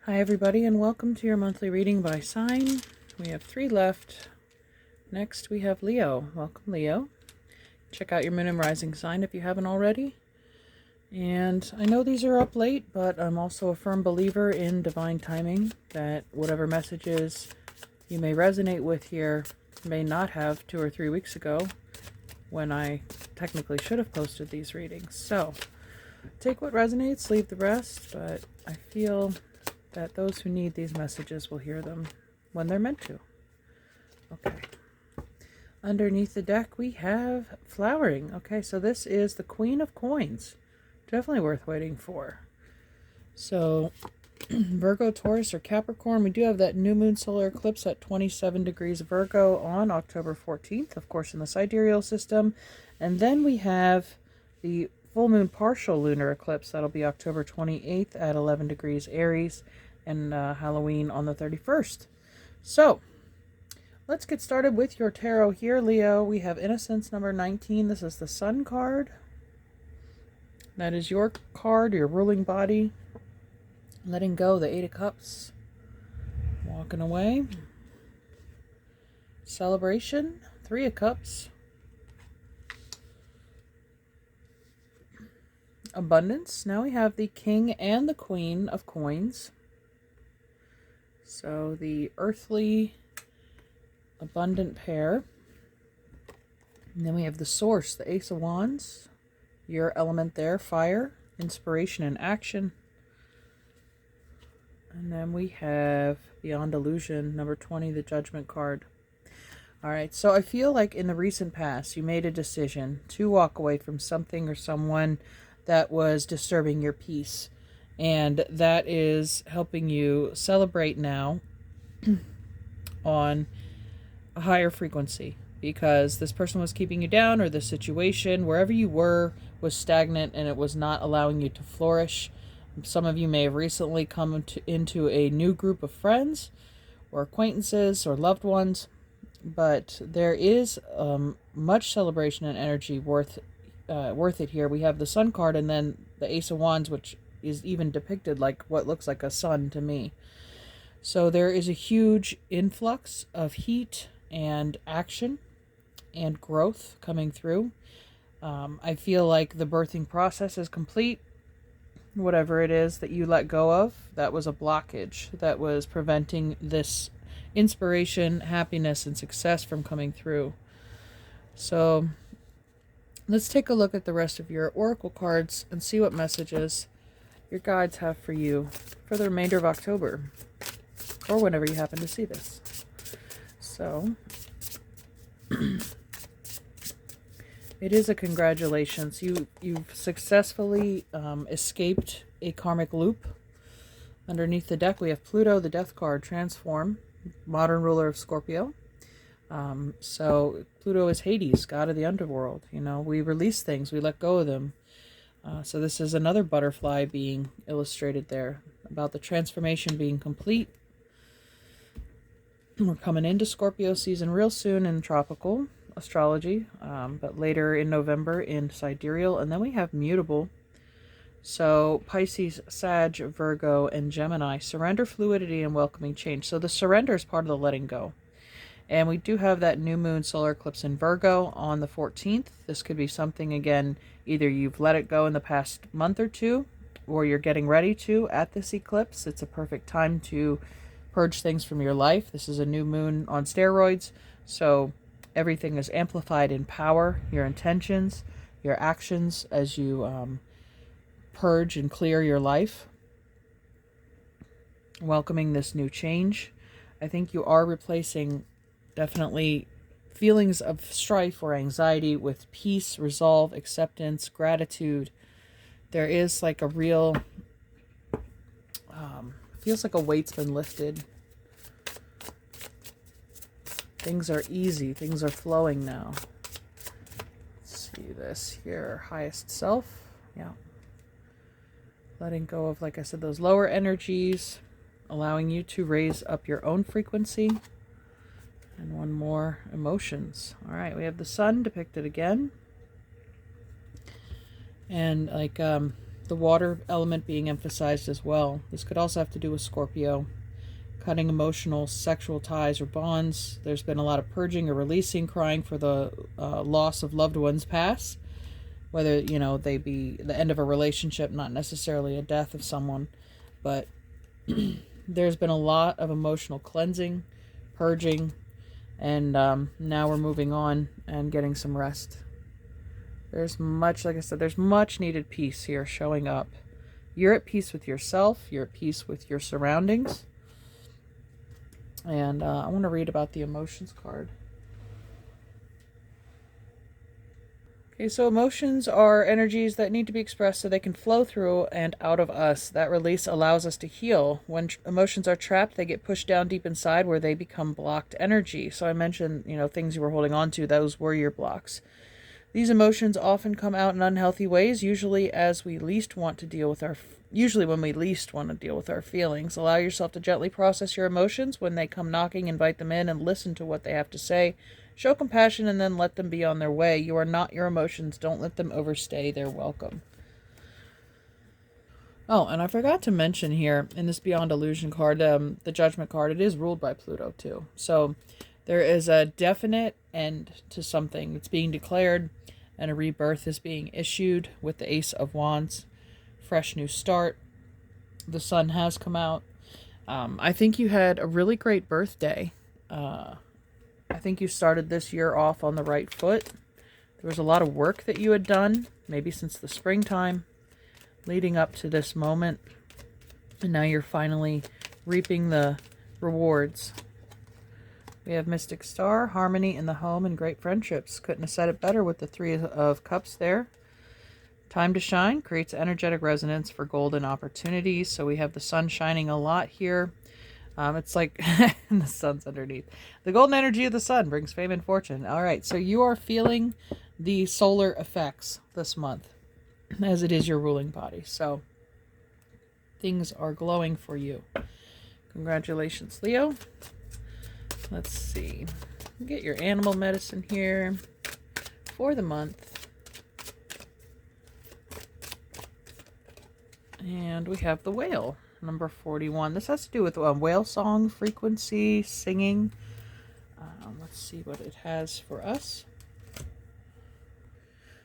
Hi everybody, and welcome to your monthly reading by sign. We have 3 left. Next we have Leo. Welcome, Leo. Check out your moon and rising sign if you haven't already. And I know these are up late, but I'm also a firm believer in divine timing, that whatever messages you may resonate with here may not have 2 or 3 weeks ago when I technically should have posted these readings. So take what resonates, leave the rest, but I feel that those who need these messages will hear them when they're meant to. Okay. Underneath the deck, we have flowering. Okay, so this is the Queen of Coins. Definitely worth waiting for. So, Virgo, Taurus, or Capricorn, we do have that new moon solar eclipse at 27 degrees Virgo on October 14th, of course, in the sidereal system. And then we have the full moon partial lunar eclipse. That'll be October 28th at 11 degrees Aries, and Halloween on the 31st. So, let's get started with your tarot here, Leo. We have Innocence number 19. This is the Sun card. That is your card, your ruling body. Letting go, the 8 of Cups. Walking away. Celebration, 3 of Cups. Abundance. Now we have the King and the Queen of Coins. So the earthly, abundant pair. And then we have the Source, the Ace of Wands. Your element there, fire, inspiration, and action. And then we have Beyond Illusion, number 20, the Judgment card. All right, so I feel like in the recent past, you made a decision to walk away from something or someone that was disturbing your peace. And that is helping you celebrate now on a higher frequency, because this person was keeping you down, or the situation, wherever you were, was stagnant and it was not allowing you to flourish. Some of you may have recently come into a new group of friends or acquaintances or loved ones, but there is much celebration and energy worth it here. We have the Sun card and then the Ace of Wands, which is even depicted like what looks like a sun to me. So there is a huge influx of heat and action and growth coming through. I feel like the birthing process is complete. Whatever it is that you let go of, that was a blockage that was preventing this inspiration, happiness, and success from coming through. So let's take a look at the rest of your oracle cards and see what messages your guides have for you for the remainder of October, or whenever you happen to see this. So it is a congratulations. You've successfully escaped a karmic loop. Underneath the deck, we have Pluto, the Death card, transform, modern ruler of Scorpio. So Pluto is Hades, god of the underworld. You know, we release things, we let go of them. So this is another butterfly being illustrated there, about the transformation being complete. We're coming into Scorpio season real soon in tropical astrology, but later in November in sidereal, and then we have mutable. So Pisces, Sag, Virgo, and Gemini, surrender, fluidity, and welcoming change. So the surrender is part of the letting go. And we do have that new moon solar eclipse in Virgo on the 14th. This could be something, again, either you've let it go in the past month or two, or you're getting ready to at this eclipse. It's a perfect time to purge things from your life. This is a new moon on steroids, so everything is amplified in power, your intentions, your actions as you purge and clear your life. Welcoming this new change. I think you are replacing definitely feelings of strife or anxiety with peace, resolve, acceptance, gratitude. There is like a real, feels like a weight's been lifted. Things are easy. Things are flowing now. Let's see this here. Highest self. Yeah. Letting go of, like I said, those lower energies. Allowing you to raise up your own frequency. And one more, emotions. All right. We have the sun depicted again. And like the water element being emphasized as well. This could also have to do with Scorpio. Cutting emotional, sexual ties or bonds. There's been a lot of purging or releasing, crying for the loss of loved ones past. Whether, they be the end of a relationship, not necessarily a death of someone. But there's been a lot of emotional cleansing, purging, and now we're moving on and getting some rest. There's much, like I said, there's much needed peace here showing up. You're at peace with yourself. You're at peace with your surroundings. And I want to read about the emotions card. Okay, so emotions are energies that need to be expressed so they can flow through and out of us. That release allows us to heal. When emotions are trapped, they get pushed down deep inside where they become blocked energy. So I mentioned, things you were holding on to, those were your blocks. These emotions often come out in unhealthy ways, usually when we least want to deal with our feelings. Allow yourself to gently process your emotions. When they come knocking, invite them in and listen to what they have to say. Show compassion and then let them be on their way. You are not your emotions. Don't let them overstay their welcome. Oh, and I forgot to mention here in this Beyond Illusion card, the Judgment card, it is ruled by Pluto too. So there is a definite end to something that's being declared, and a rebirth is being issued with the Ace of Wands. Fresh new start. The sun has come out. I think you had a really great birthday. I think you started this year off on the right foot. There was a lot of work that you had done, maybe since the springtime, leading up to this moment. And now you're finally reaping the rewards. We have Mystic Star, harmony in the home, and great friendships. Couldn't have said it better with the Three of Cups there. Time to shine creates energetic resonance for golden opportunities. So we have the sun shining a lot here. It's like the sun's underneath. The golden energy of the sun brings fame and fortune. All right, so you are feeling the solar effects this month, as it is your ruling body. So things are glowing for you. Congratulations, Leo. Let's see. Get your animal medicine here for the month. And we have the whale, number 41. This has to do with whale song, frequency, singing. Let's see what it has for us.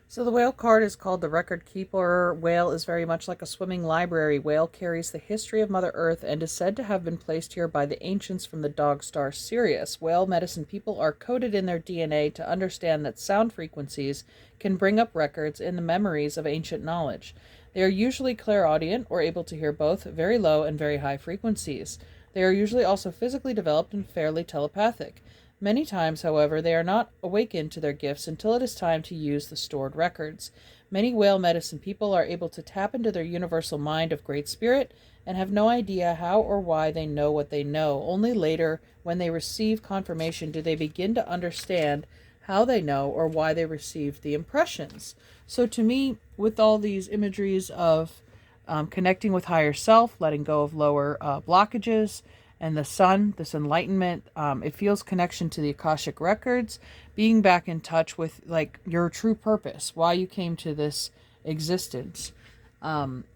So the whale card is called the Record Keeper. Whale is very much like a swimming library. Whale carries the history of Mother Earth and is said to have been placed here by the ancients from the dog star Sirius. Whale medicine people are coded in their DNA to understand that sound frequencies can bring up records in the memories of ancient knowledge. They are usually clairaudient or able to hear both very low and very high frequencies. They are usually also physically developed and fairly telepathic. Many times, however, they are not awakened to their gifts until it is time to use the stored records. Many whale medicine people are able to tap into their universal mind of Great Spirit and have no idea how or why they know what they know. Only later, when they receive confirmation, do they begin to understand how they know or why they received the impressions. So to me, with all these imageries of connecting with higher self, letting go of lower blockages, and the sun, this enlightenment, it feels connection to the Akashic records, being back in touch with like your true purpose, why you came to this existence.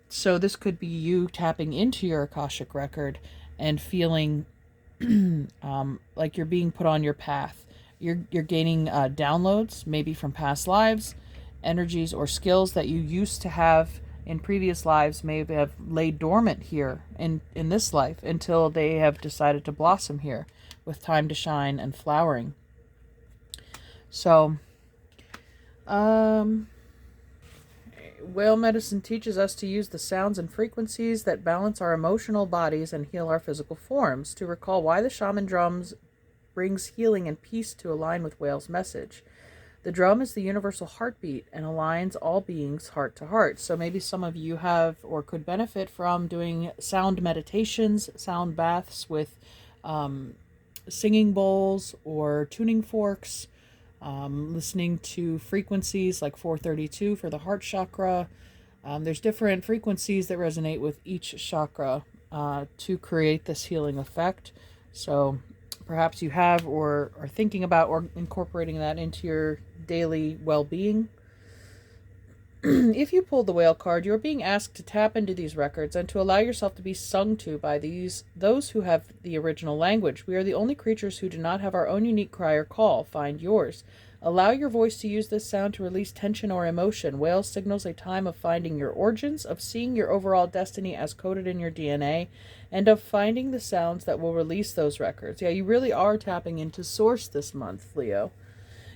So this could be you tapping into your Akashic record and feeling like you're being put on your path. You're gaining downloads, maybe from past lives, energies or skills that you used to have in previous lives may have laid dormant here in this life until they have decided to blossom here with time to shine and flowering. So, whale medicine teaches us to use the sounds and frequencies that balance our emotional bodies and heal our physical forms. To recall why the shaman drums brings healing and peace to align with whale's message. The drum is the universal heartbeat and aligns all beings heart to heart. So maybe some of you have or could benefit from doing sound meditations, sound baths with singing bowls or tuning forks, listening to frequencies like 432 for the heart chakra. There's different frequencies that resonate with each chakra to create this healing effect. So perhaps you have or are thinking about or incorporating that into your daily well-being. If you pulled the whale card, you are being asked to tap into these records and to allow yourself to be sung to by those who have the original language. We are the only creatures who do not have our own unique cry or call. Find yours. Allow your voice to use this sound to release tension or emotion. Whale signals a time of finding your origins, of seeing your overall destiny as coded in your DNA, and of finding the sounds that will release those records. Yeah, you really are tapping into source this month, Leo.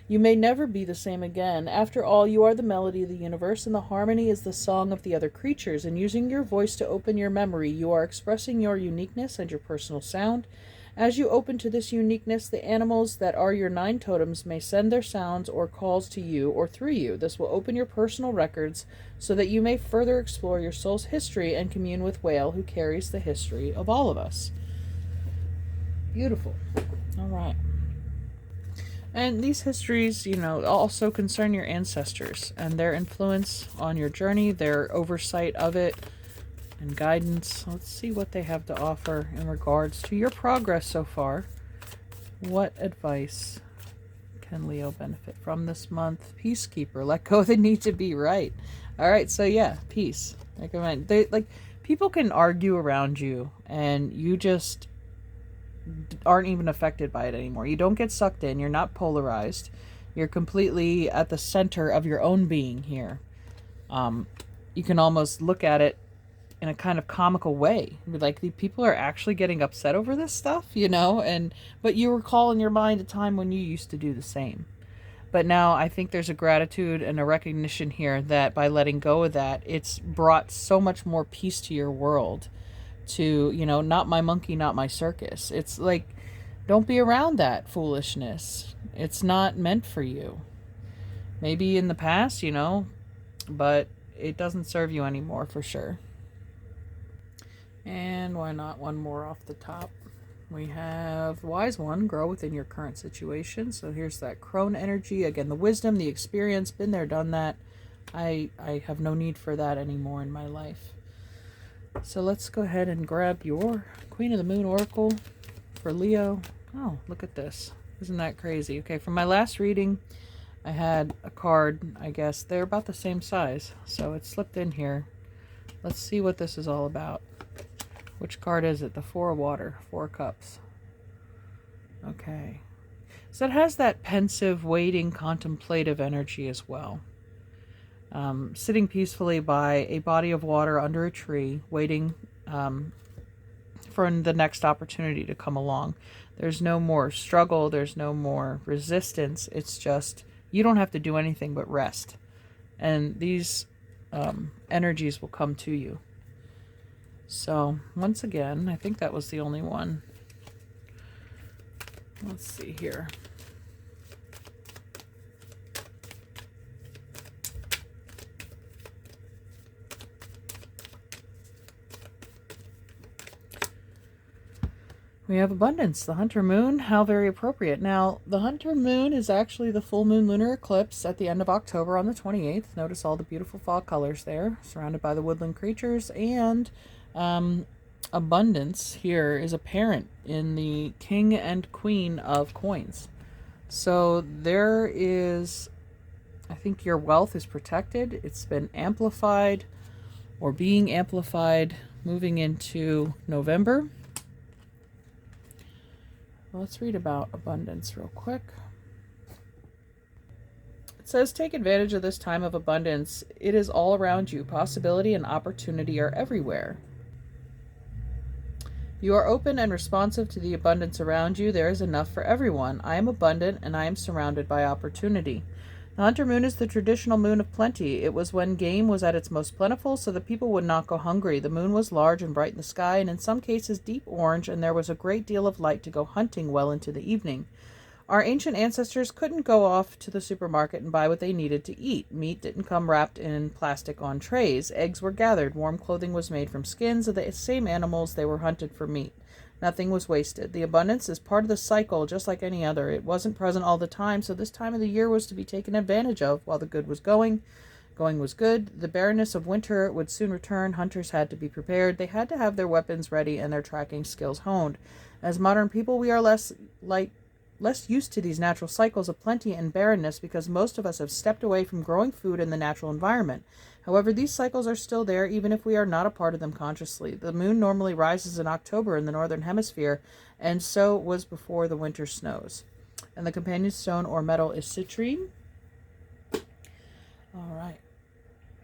You may never be the same again. After all, you are the melody of the universe, and the harmony is the song of the other creatures. And using your voice to open your memory, you are expressing your uniqueness and your personal sound. As you open to this uniqueness, the animals that are your 9 totems may send their sounds or calls to you or through you. This will open your personal records so that you may further explore your soul's history and commune with Whale, who carries the history of all of us. Beautiful. All right. And these histories, also concern your ancestors and their influence on your journey, their oversight of it, and guidance. Let's see what they have to offer in regards to your progress so far. What advice can Leo benefit from this month? Peacekeeper, let go of the need to be right. All right, so yeah, peace. People can argue around you, and you just aren't even affected by it anymore. You don't get sucked in. You're not polarized. You're completely at the center of your own being here. You can almost look at it in a kind of comical way. Like, the people are actually getting upset over this stuff, but you recall in your mind a time when you used to do the same. But now I think there's a gratitude and a recognition here that by letting go of that, it's brought so much more peace to your world. To, not my monkey, not my circus. It's like, don't be around that foolishness. It's not meant for you. Maybe in the past, but it doesn't serve you anymore for sure. And why not one more off the top? We have Wise One, grow within your current situation. So here's that crone energy. Again, the wisdom, the experience, been there, done that. I have no need for that anymore in my life. So let's go ahead and grab your Queen of the Moon Oracle for Leo. Oh, look at this. Isn't that crazy? Okay, from my last reading, I had a card, I guess. They're about the same size, so it slipped in here. Let's see what this is all about. Which card is it? The 4 of Water, 4 Cups. Okay. So it has that pensive, waiting, contemplative energy as well. Sitting peacefully by a body of water under a tree, waiting for the next opportunity to come along. There's no more struggle. There's no more resistance. It's just, you don't have to do anything but rest. And these energies will come to you. So, once again, I think that was the only one. Let's see here. We have abundance, the Hunter Moon. How very appropriate. Now, the Hunter Moon is actually the full moon lunar eclipse at the end of October on the 28th. Notice all the beautiful fall colors there, surrounded by the woodland creatures. And abundance here is apparent in the King and Queen of Coins. So there is, I think your wealth is protected. It's been amplified or being amplified moving into November. Let's read about abundance real quick. It says, take advantage of this time of abundance. It is all around you. Possibility and opportunity are everywhere. You are open and responsive to the abundance around you. There is enough for everyone. I am abundant and I am surrounded by opportunity. The Hunter Moon is the traditional moon of plenty. It was when game was at its most plentiful, so the people would not go hungry. The moon was large and bright in the sky, and in some cases deep orange, and there was a great deal of light to go hunting well into the evening. Our ancient ancestors couldn't go off to the supermarket and buy what they needed to eat. Meat didn't come wrapped in plastic on trays. Eggs were gathered. Warm clothing was made from skins of the same animals they were hunted for meat. Nothing was wasted. The abundance is part of the cycle, just like any other. It wasn't present all the time, so this time of the year was to be taken advantage of while the good was going. Going was good. The barrenness of winter would soon return. Hunters had to be prepared. They had to have their weapons ready and their tracking skills honed. As modern people, we are less like less used to these natural cycles of plenty and barrenness because most of us have stepped away from growing food in the natural environment. However, these cycles are still there even if we are not a part of them consciously. The moon normally rises in October in the northern hemisphere, and so was before the winter snows. And the companion stone or metal is citrine. All right.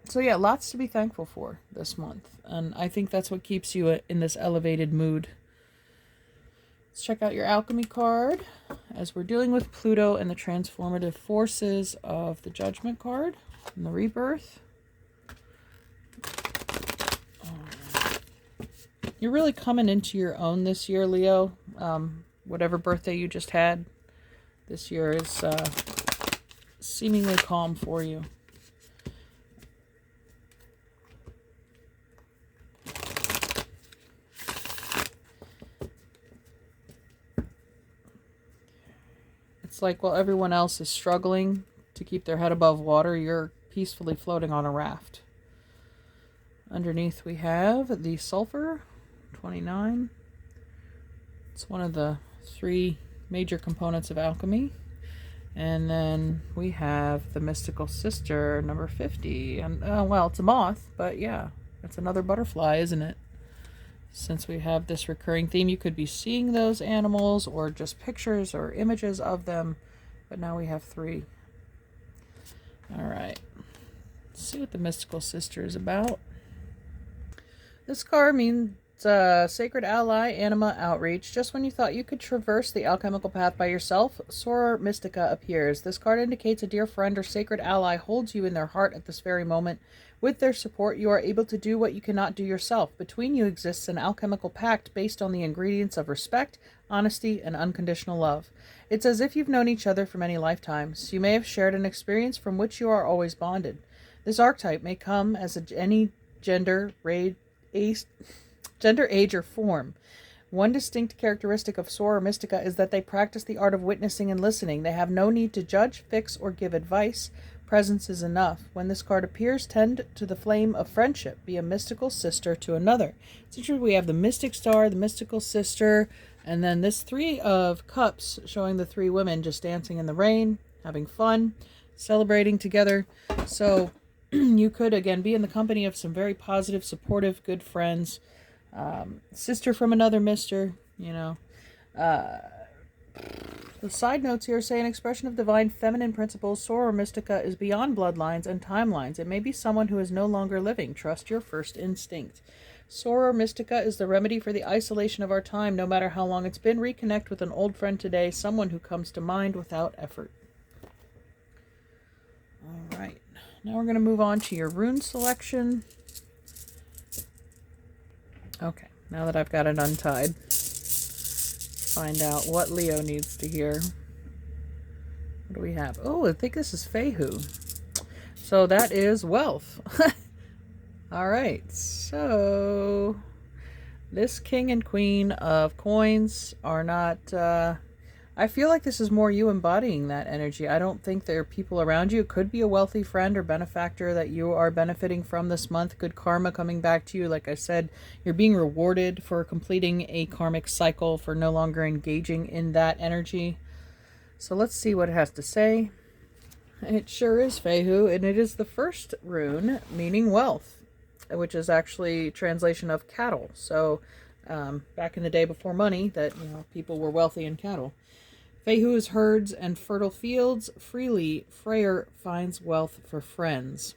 So yeah, lots to be thankful for this month. And I think that's what keeps you in this elevated mood. Let's check out your alchemy card as we're dealing with Pluto and the transformative forces of the Judgment card and the rebirth. You're really coming into your own this year, Leo. Whatever birthday you just had, this year is seemingly calm for you. It's like while everyone else is struggling to keep their head above water, you're peacefully floating on a raft. Underneath we have the sulfur, 29. It's one of the 3 major components of alchemy. And then we have the mystical sister, number 50. And well, it's a moth, but yeah, it's another butterfly, isn't it? Since we have this recurring theme, you could be seeing those animals or just pictures or images of them, but now we have 3. All right, let's see what the mystical sister is about. This card means sacred ally, anima, outreach. Just when you thought you could traverse the alchemical path by yourself, Soror Mystica appears. This card indicates a dear friend or sacred ally holds you in their heart at this very moment. With their support, you are able to do what you cannot do yourself. Between you exists an alchemical pact based on the ingredients of respect, honesty, and unconditional love. It's as if you've known each other for many lifetimes. You may have shared an experience from which you are always bonded. This archetype may come as any gender, age, or form. One distinct characteristic of Soror Mystica is that they practice the art of witnessing and listening. They have no need to judge, fix, or give advice. Presence is enough. When this card appears, tend to the flame of friendship. Be a mystical sister to another. It's interesting. We have the mystic star, the mystical sister, and then this 3 of cups showing the 3 women just dancing in the rain, having fun, celebrating together. So you could, again, be in the company of some very positive, supportive, good friends. Sister from another mister, you know. The side notes here say an expression of divine feminine principles. Soror Mystica is beyond bloodlines and timelines. It may be someone who is no longer living. Trust your first instinct. Soror Mystica is the remedy for the isolation of our time. No matter how long it's been, reconnect with an old friend today, someone who comes to mind without effort. All right. Now we're going to move on to your rune selection. Okay, now that I've got it untied, let's find out what Leo needs to hear. What do we have? Oh, I think this is Fehu. So that is wealth. All right, so this king and queen of coins are not... I feel like this is more you embodying that energy. I don't think there are people around you. It could be a wealthy friend or benefactor that you are benefiting from this month. Good karma coming back to you. Like I said, you're being rewarded for completing a karmic cycle, for no longer engaging in that energy. So let's see what it has to say. It sure is Fehu, and it is the first rune, meaning wealth, which is actually translation of cattle. So back in the day before money, that people were wealthy in cattle. Fehu's herds and fertile fields, freely Freyr finds wealth for friends.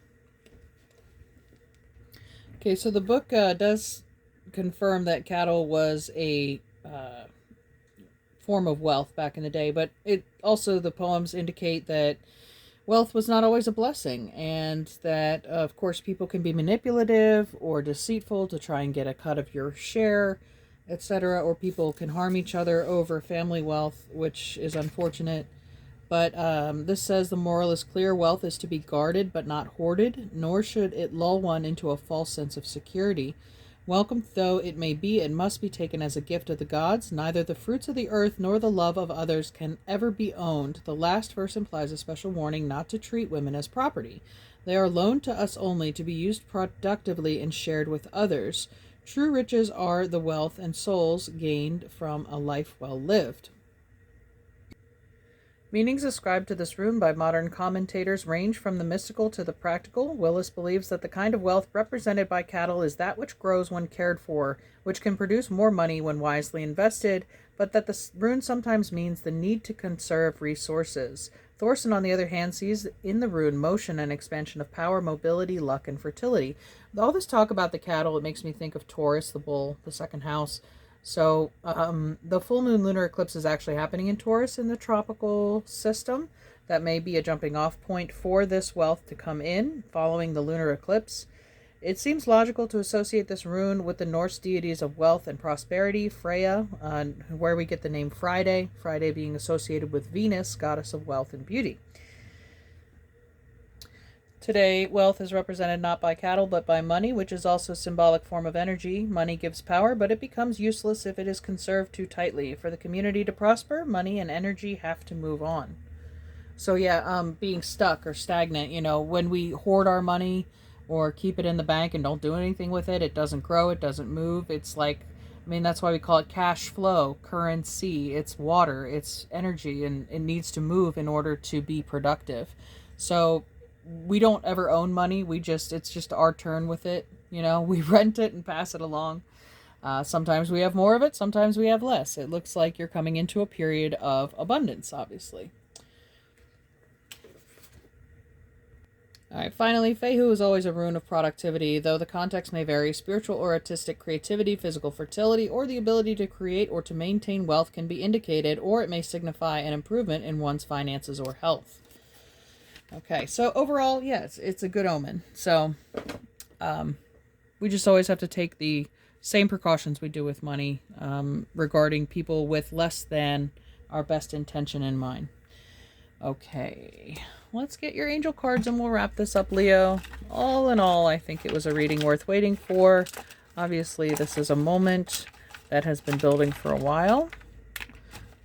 Okay, so the book does confirm that cattle was a form of wealth back in the day, but it also, the poems indicate that wealth was not always a blessing, and that, of course, people can be manipulative or deceitful to try and get a cut of your share, etc., or people can harm each other over family wealth, which is unfortunate. But this says the moral is clear. Wealth is to be guarded but not hoarded, nor should it lull one into a false sense of security. Welcome though it may be, it must be taken as a gift of the gods. Neither the fruits of the earth nor the love of others can ever be owned. The last verse implies a special warning not to treat women as property. They are loaned to us only to be used productively and shared with others. True riches are the wealth and souls gained from a life well lived. Meanings ascribed to this rune by modern commentators range from the mystical to the practical. Willis believes that the kind of wealth represented by cattle is that which grows when cared for, which can produce more money when wisely invested, but that the rune sometimes means the need to conserve resources. Thorson, on the other hand, sees in the rune motion and expansion of power, mobility, luck, and fertility. All this talk about the cattle, it makes me think of Taurus, the bull, the second house. So the full moon lunar eclipse is actually happening in Taurus in the tropical system. That may be a jumping off point for this wealth to come in following the lunar eclipse. It seems logical to associate this rune with the Norse deities of wealth and prosperity, Freya, where we get the name Friday, Friday being associated with Venus, goddess of wealth and beauty. Today, wealth is represented not by cattle, but by money, which is also a symbolic form of energy. Money gives power, but it becomes useless if it is conserved too tightly. For the community to prosper, money and energy have to move on. So yeah, being stuck or stagnant, when we hoard our money or keep it in the bank and don't do anything with it, it doesn't grow, it doesn't move. It's like, that's why we call it cash flow, currency. It's water, it's energy, and it needs to move in order to be productive. So we don't ever own money. It's just our turn with it. We rent it and pass it along. Sometimes we have more of it. Sometimes we have less. It looks like you're coming into a period of abundance, obviously. All right, finally, Fehu is always a rune of productivity, though the context may vary. Spiritual or artistic creativity, physical fertility, or the ability to create or to maintain wealth can be indicated, or it may signify an improvement in one's finances or health. Okay, so overall, yes, it's a good omen. So we just always have to take the same precautions we do with money regarding people with less than our best intention in mind. Okay, let's get your angel cards and we'll wrap this up, Leo. All in all, I think it was a reading worth waiting for. Obviously, this is a moment that has been building for a while.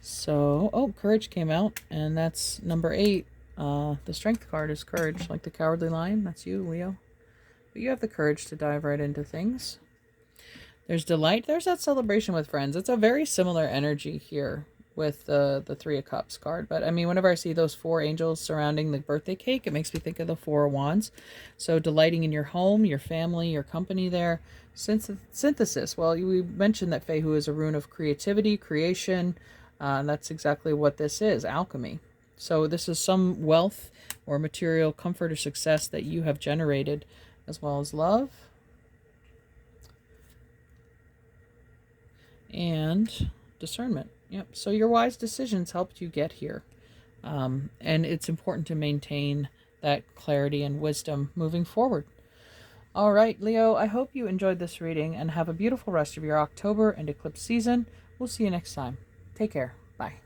So, courage came out, and that's number 8. The strength card is courage, like the cowardly lion. That's you, Leo. But you have the courage to dive right into things. There's delight. There's that celebration with friends. It's a very similar energy here with the 3 of Cups card. But, whenever I see those 4 angels surrounding the birthday cake, it makes me think of the 4 of Wands. So delighting in your home, your family, your company there. Synthesis. Well, we mentioned that Fehu is a rune of creativity, creation. That's exactly what this is, alchemy. So this is some wealth or material comfort or success that you have generated, as well as love. And discernment. Yep. So your wise decisions helped you get here. And it's important to maintain that clarity and wisdom moving forward. All right, Leo, I hope you enjoyed this reading and have a beautiful rest of your October and eclipse season. We'll see you next time. Take care. Bye.